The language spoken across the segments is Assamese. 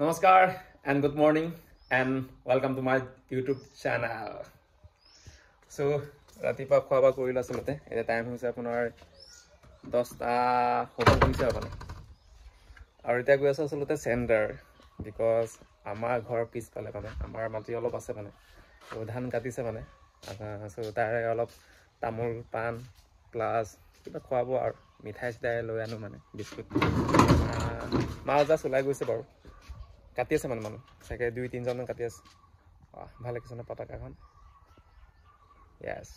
Namaskar and good morning and welcome to my YouTube channel. So, ratipa khwaba korila asolate eta time hoise apunar 10টা hobo hoise apani. Aru eta goi asa asolate center because amar ghor pis pale mane amar mati olop ase mane. So dhan katise mane. So tare olop tamul pan plus kiba khwabo aru mithai sitai loi anu mane biscuit. Ma ja sulai goise baru. কাটি আছে মানে মানুহ সাকে 2-3 জন কাটি আছে ভালে কিছু না পতাকাখন यस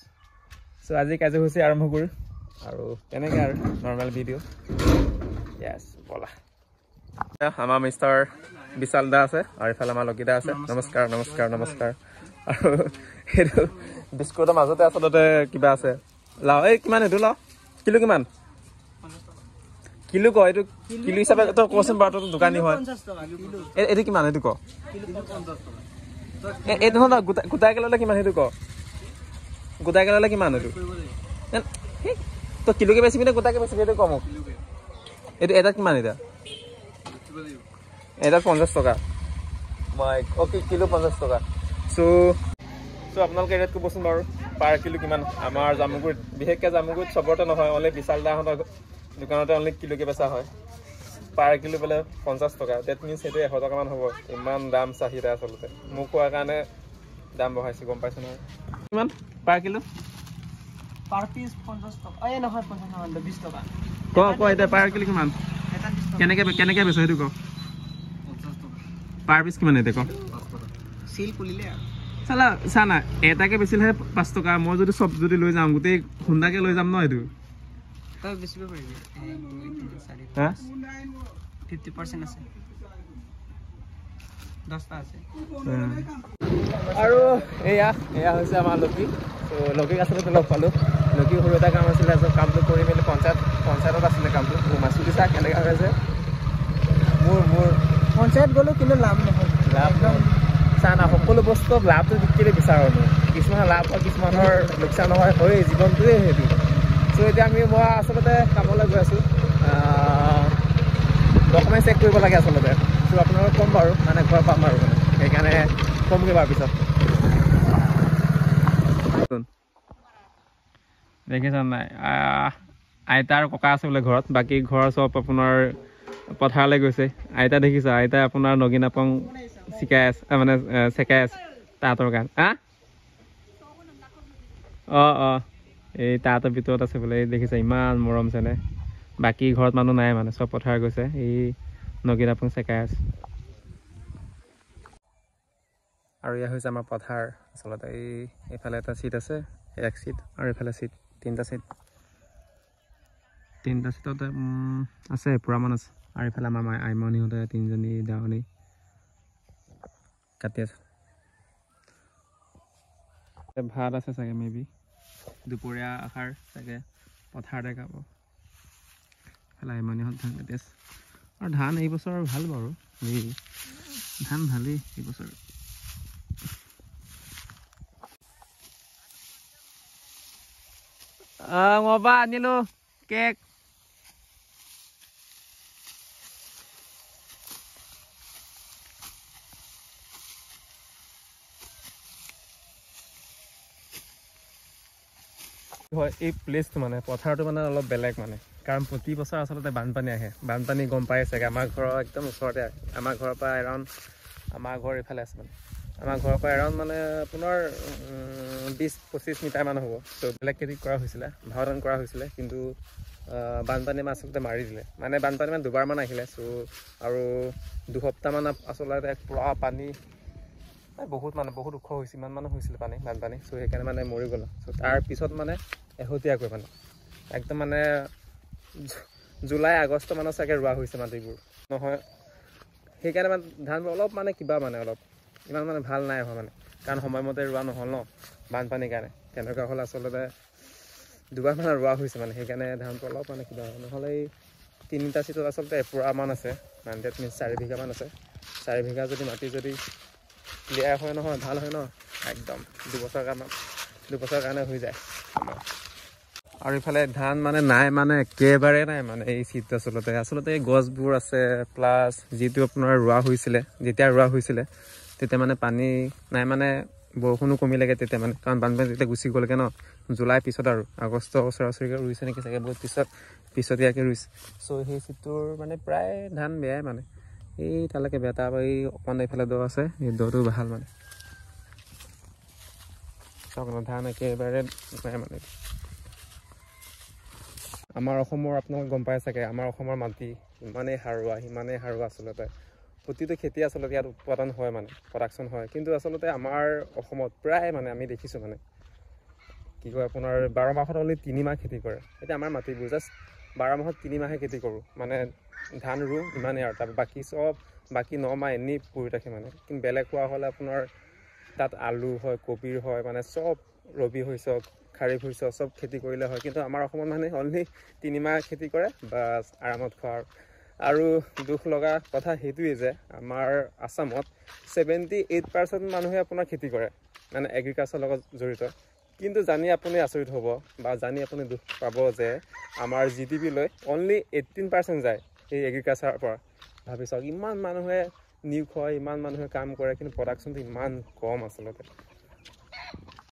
সো আজি কাজ হৈছে আৰম্ভ কৰো আৰু এনেকৈ আৰু নৰমাল ভিডিও यस বলা আমাৰ মিস্টাৰ বিশাল দা আছে আৰু ইফালে আমাৰ লগিদা আছে নমস্কাৰ নমস্কাৰ নমস্কাৰ আৰু হেটো বিস্কুটৰ মাজতে আছলতে কিবা আছে লাও এই কিমান এটো লাও কিলো কিমান কিলো কয় এটো কিলো হিচাপে তো কোচন বাৰটো দোকানী হয় 50 টকা কিলো এটো কিমান এটো ক কিলো 50 টকা এটো না গুটাই গেলে কিমান এটো ক গুটাই গেলে কিমান এটো তো কিলো কে বেছি মানে গুটাই কে বেছি এটো কম এটো এটা কিমান এটা এটা 50 টকা মাই ওকে কিলো 50 টকা সো আপোনালোকে ৰেট কবচোন বাৰু পাৰ কিলো কিমান আমাৰ জামুগুৰিত বিশেষকৈ জামুগুৰিত সবতে নহয় অনলি বিশাল দাহঁতৰ দোকানতে অনলি কিলো কে বেচা হয় পাৰ কিলো বলে 50 টকা দ্যাট মিন্স এটো 100 টকা মান হ'ব ইমান দাম চাহিদা আচলতে মোক কোৱা কাৰণে দাম বঢ়াইছে গম পাইছ না কিমান পাৰ কিলো পাৰ পিস 50 টকা এই নহয় 50 টকা 20 টকা ক এটা পাৰ কিলো কিমান এটা 20 টকা কেনেকে বেচে হেতু ক 50 টকা পাৰ পিস কিমান এতে ক 5 টকা সিল পুলিলে সালা সানা এটাকে বেচিলে 5 টকা মই যদি সব যদি লৈ যাম গুটেই খুন্দাকে লৈ যাম ন এটো তই বেছিব পাৰিবি 50% আছে 10টা আছে আৰু এয়া হৈছে আমাৰ লকি তো লকি আছলতে লগ পালো লকি সৰু এটা কাম আছিল আছে কামটো কৰি মেলি পঞ্চায়তত আছিল কামটো মাছুদি চা কেনেকা হৈছে মোৰ পঞ্চায়ত গলো কিন্তু লাভ নহয় লাভ চানা সকলো বস্তু লাভটো বিক্ৰী বিচাৰো কিছুমান লাভ হয় কিছুমানৰ লোকচান হয় জীৱনটোৱে হেতু সো এতিয়া আমি মই আচলতে কামলৈ গৈ আছো ডকুমেন্ট চেক কৰিব লাগে আচলতে সো আপোনালোকক কম বাৰু মানে ঘৰ পাম আৰু সেইকাৰণে কমকৈ বাৰু পিছত দেখিছেন নাই আইতা আৰু ককা আছে বোলে ঘৰত বাকী ঘৰ সব আপোনাৰ পথাৰলৈ গৈছে আইতা দেখিছা আইতা আপোনাৰ নগিনাপং শিকাই আছে মানে চেকাই আছে তাঁতৰ গান এই তাঁতৰ ভিতৰত আছে বোলে দেখিছে ইমান মৰম চেনে বাকী ঘৰত মানুহ নাই মানে সব পথাৰ গৈছে এই নগিনাপং চেকাই আছে আৰু ইয়া হৈছে আমাৰ পথাৰ আচলতে এইফালে এটা চিট আছে এক চিট আৰু এইফালে চিট তিনটা চিটতে আছে পুৰামান আছে আৰু এইফালে আমাৰ আইমনিহঁতে তিনিজনী দাৱনী কাটি আছে ভাত আছে চাগে মেবি দুপৰীয়া আহাৰ চাগে পথাৰতে খাব এইফালে আইমনিহঁত ধান কাটি আছে আৰু ধান এই বছৰ ভাল বাৰু ধান ভালেই এই বছৰ ngova আনিলো কেক হয় এই প্লেসটো মানে পথাৰটো মানে অলপ বেলেগ মানে কাৰণ প্ৰতি বছৰ আচলতে বানপানী আহে বানপানী গম পাই আছে আমাৰ ঘৰৰ একদম ওচৰতে আমাৰ ঘৰৰ পৰা এৰাউণ্ড আমাৰ ঘৰ ইফালে আছে মানে আমাৰ ঘৰৰ পৰা এৰাউণ্ড মানে আপোনাৰ 20-25 মিটাৰ মান হ'ব তো বেলেগ খেতি কৰা হৈছিলে ভাওধান কৰা হৈছিলে কিন্তু বানপানী মাছ আচলতে মাৰি দিলে মানে বানপানী মান দুবাৰমান আহিলে চ' আৰু দুসপ্তাহমান আচলতে পুৰা পানী বহুত ওখ হৈছে ইমান মানুহ হৈছিলে বানপানী চ' সেইকাৰণে মানে মৰি গ'ল চ' তাৰ পিছত মানে এহতীয়াকৈ মানে একদম মানে জুলাই আগষ্ট মানত চাগে ৰোৱা হৈছে মাটিবোৰ নহয় সেইকাৰণে মানে ধানবোৰ অলপ মানে কিবা মানে অলপ ইমান মানে ভাল নাই হোৱা মানে কাৰণ সময়মতে ৰোৱা নহ'ল ন বানপানীৰ কাৰণে তেনেকুৱা হ'ল আচলতে দুবাৰমান ৰোৱা হৈছে মানে সেইকাৰণে ধানটো অলপ মানে কিবা নহ'লে এই 3টা চিটত আচলতে এপুৰামান আছে মানে ডেট মিন্স 4 বিঘামান আছে 4 বিঘা যদি মাটি যদি ক্লিয়াৰ হয় নহয় ভাল হয় ন একদম দুবছৰ কাৰণে হৈ যায় আৰু ইফালে ধান মানে নাই মানে একেবাৰে নাই মানে এই চিটটো আচলতে এই গছবোৰ আছে প্লাছ যিটো আপোনাৰ ৰোৱা হৈছিলে যেতিয়া ৰোৱা হৈছিলে তেতিয়া মানে পানী নাই মানে বৰষুণো কমিলেগৈ তেতিয়া মানে কাৰণ বানপানী তেতিয়া গুচি গ'লগৈ ন জুলাই পিছত আৰু আগষ্ট ওচৰা-ওচৰিকৈ ৰুইছে নেকি চাগে বহুত পিছতীয়াকৈ ৰুইছে চ' সেই চিটটোৰ মানে প্ৰায় ধান বেয়াই মানে এই তালৈকে বেয়া তাৰপৰা এই অকণমান এইফালে দ আছে এই দটো ভাল মানে চাওক ন ধান একেবাৰে নাই মানে আমাৰ অসমৰ আপোনালোকে গম পাই চাগে আমাৰ অসমৰ মাটি সিমানেই সাৰুৱা আচলতে প্ৰতিটো খেতি আচলতে ইয়াত উৎপাদন হয় মানে প্ৰডাকশ্যন হয় কিন্তু আচলতে আমাৰ অসমত প্ৰায় মানে আমি দেখিছোঁ মানে কি কয় আপোনাৰ 12 মাহত অনলি 3 মাহ খেতি কৰে এতিয়া আমাৰ মাটিবোৰ জাষ্ট 12 মাহত 3 মাহে খেতি কৰোঁ মানে ধান ৰুওঁ ইমানেই আৰু তাৰপৰা বাকী 9 মাহ এনেই পৰি থাকে মানে কিন্তু বেলেগ হোৱা হ'লে আপোনাৰ তাত আলু হয় কবিৰ হয় মানে চব ৰবি শস্য খাৰিফ শস্য চব খেতি কৰিলে হয় কিন্তু আমাৰ অসমত মানে অনলি 3 মাহ খেতি কৰে বাছ আৰামত খোৱা আৰু দুখ লগা কথা সেইটোৱেই যে আমাৰ আসামত 78% মানুহে আপোনাৰ খেতি কৰে মানে এগ্ৰিকালচাৰৰ লগত জড়িত কিন্তু জানি আপুনি আচৰিত হ'ব বা জানি আপুনি দুখ পাব যে আমাৰ GDP লৈ অনলি 18% যায় এই এগ্ৰিকালচাৰৰ পৰা ভাবি চাওক ইমান মানুহে নিয়োগ হয় ইমান মানুহে কাম কৰে কিন্তু প্ৰডাকশ্যনটো ইমান কম আচলতে